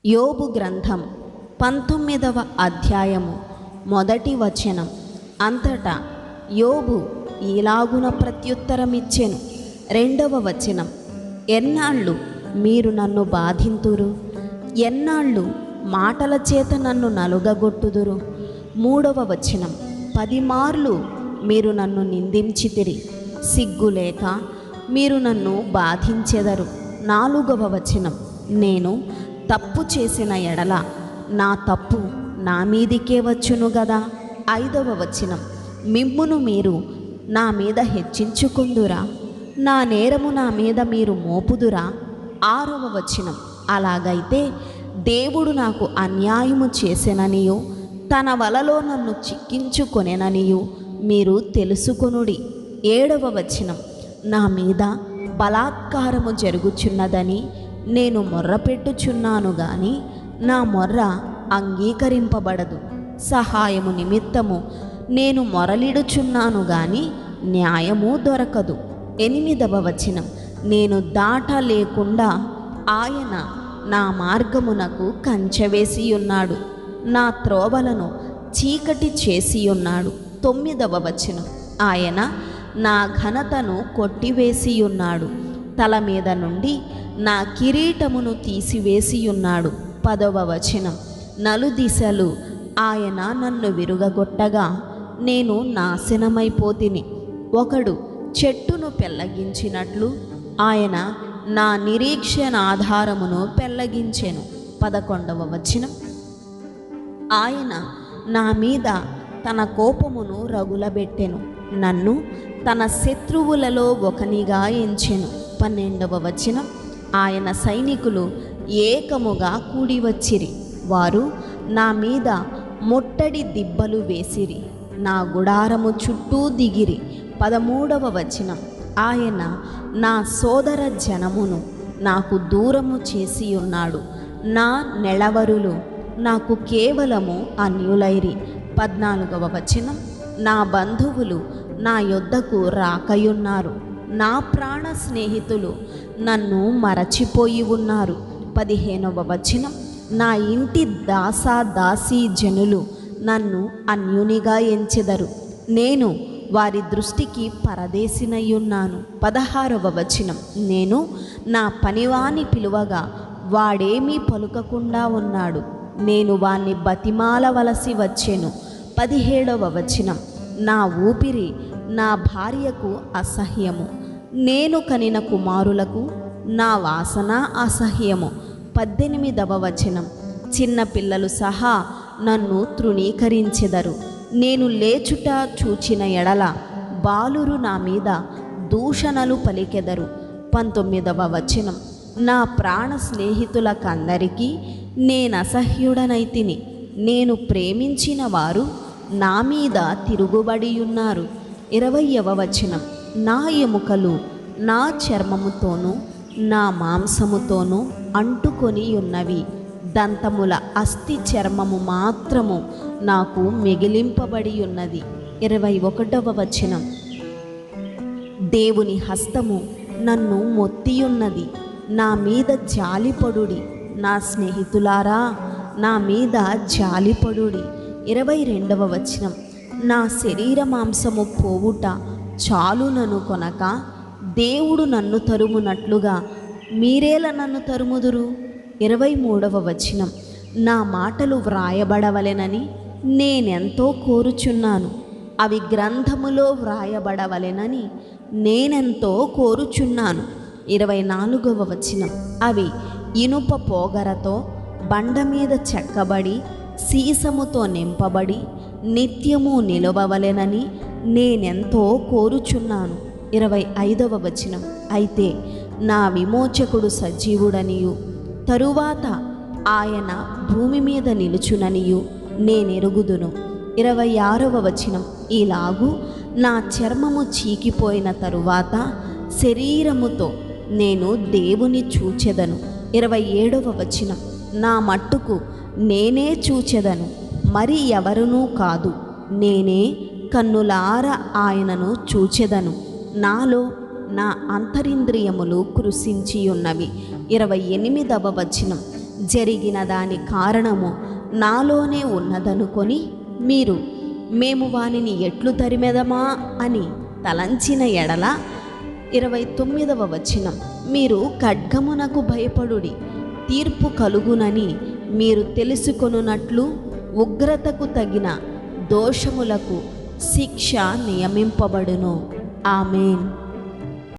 యోబు గ్రంథం 19వ అధ్యాయము 1వ వచనం. అంతటా యోబు ఈలాగున ప్రత్యుత్తరమిచ్చెను. 2వ వచనం. ఎన్నాళ్ళు మీరు నన్ను బాధింతురు? ఎన్నాళ్ళు మాటల చేత నన్ను నలుగగొట్టుదురు? 3వ వచనం. 10 మార్లు మీరు నన్ను నిందించితిరి, సిగ్గులేక మీరు నన్ను బాధించెదరు. 4వ వచనం. నేను తప్పు చేసిన ఎడల నా తప్పు నా మీదికే వచ్చును గదా. 5వ వచనం. మిమ్మును మీరు నా మీద హెచ్చించుకుందురా? నా నేరము నా మీద మీరు మోపుదురా? 6వ వచనం. అలాగైతే దేవుడు నాకు అన్యాయము చేసెననియు తన వలలో నన్ను చిక్కించుకొనెననియు మీరు తెలుసుకొనుడి. 7వ వచనం. నా మీద బలాత్కారము జరుగుచున్నదని నేను మొర్రపెట్టుచున్నాను గాని నా మొర్ర అంగీకరింపబడదు. సహాయము నిమిత్తము నేను మొరలిడుచున్నాను గాని న్యాయము దొరకదు. 8వ వచనం. నేను దాటలేకుండా ఆయన నా మార్గమునకు కంచెవేసి ఉన్నాడు, నా త్రోవలను చీకటి చేసి ఉన్నాడు. 9వ వచనం. ఆయన నా ఘనతను కొట్టివేసి ఉన్నాడు, తల మీద నుండి నా కిరీటమును తీసివేసి ఉన్నాడు. 10వ వచనం. నలుదిశలు ఆయన నన్ను విరుగగొట్టగా నేను నాశనమైపోతిని. ఒకడు చెట్టును పెళ్లగించినట్లు ఆయన నా నిరీక్షణ ఆధారమును పెళ్లగించెను. 11వ వచనం. ఆయన నా మీద తన కోపమును రగులబెట్టెను, నన్ను తన శత్రువులలో ఒకనిగా ఎంచెను. 12వ వచనం. ఆయన సైనికులు ఏకముగా కూడి వచ్చిరి, వారు నా మీద ముట్టడి దిబ్బలు వేసిరి, నా గుడారము చుట్టూ దిగిరి. 13వ వచనం. ఆయన నా సోదర జనమును నాకు దూరము చేసి ఉన్నాడు, నా నెలవరులు నాకు కేవలము అన్యులైరి. 14వ వచనం. నా బంధువులు నా యొద్దకు రాకయున్నారు, నా ప్రాణ స్నేహితులు నన్ను మరచిపోయి ఉన్నారు. 15వ వచనం. నా ఇంటి దాసీ జనులు నన్ను అన్యునిగా ఎంచెదరు, నేను వారి దృష్టికి పరదేశినయ్యున్నాను. 16వ వచనం. నేను నా పనివాని పిలువగా వాడేమీ పలుకకుండా ఉన్నాడు, నేను వాణ్ణి బతిమాలవలసి వచ్చెను. 17వ వచనం. నా ఊపిరి నా భార్యకు అసహ్యము, నేను కనిన కుమారులకు నా వాసన అసహ్యము. 18వ వచనం. చిన్న పిల్లలు సహా నన్ను తృణీకరించెదరు, నేను లేచుట చూచిన ఎడల బాలురు నా మీద దూషణలు పలికెదరు. 19వ వచనం. నా ప్రాణ స్నేహితులకందరికీ నేనసహ్యుడనైతిని, నేను ప్రేమించిన వారు నా మీద తిరుగుబడియున్నారు. 20వ వచనం. నా ఎముకలు నా చర్మముతోనూ నా మాంసముతోనూ అంటుకొని ఉన్నవి, దంతముల అస్థి చర్మము మాత్రము నాకు మిగిలింపబడి ఉన్నది. 21వ వచనం. దేవుని హస్తము నన్ను మొత్తియున్నది, నా మీద జాలిపడుడి, నా స్నేహితులారా నా మీద జాలిపడుడి. 22వ వచనం. నా శరీర మాంసము పోవుట చాలునను కొనక దేవుడు నన్ను తరుమునట్లుగా మీరేలా నన్ను తరుముదురు? 23వ వచనం. నా మాటలు వ్రాయబడవలెనని నేనెంతో కోరుచున్నాను, అవి గ్రంథములో వ్రాయబడవలెనని నేనెంతో కోరుచున్నాను. 24వ వచనం. అవి ఇనుప పోగరతో బండ మీద చెక్కబడి సీసముతో నింపబడి నిత్యము నిలవవలెనని నేనెంతో కోరుచున్నాను. 25వ వచనం. అయితే నా విమోచకుడు సజీవుడనియు తరువాత ఆయన భూమి మీద నిలుచుననియు నేనెరుగుదును. 26వ వచనం. ఇలాగూ నా చర్మము చీకిపోయిన తరువాత శరీరముతో నేను దేవుని చూచెదను. 27వ వచనం. నా మట్టుకు నేనే చూచెదను, మరి ఎవరునూ కాదు, నేనే కన్నులార ఆయనను చూచెదను, నాలో నా అంతరింద్రియములు కృషించి ఉన్నవి. 28వ వచనం. జరిగిన దాని కారణము నాలోనే ఉన్నదనుకొని మీరు మేము వానిని ఎట్లు తరిమెదమా అని తలంచిన ఎడల 29వ వచనం, మీరు ఖడ్గమునకు భయపడుడి, తీర్పు కలుగునని మీరు తెలుసుకొనున్నట్లు ఉగ్రతకు తగిన దోషములకు శిక్ష నియమింపబడును. ఆమేన్.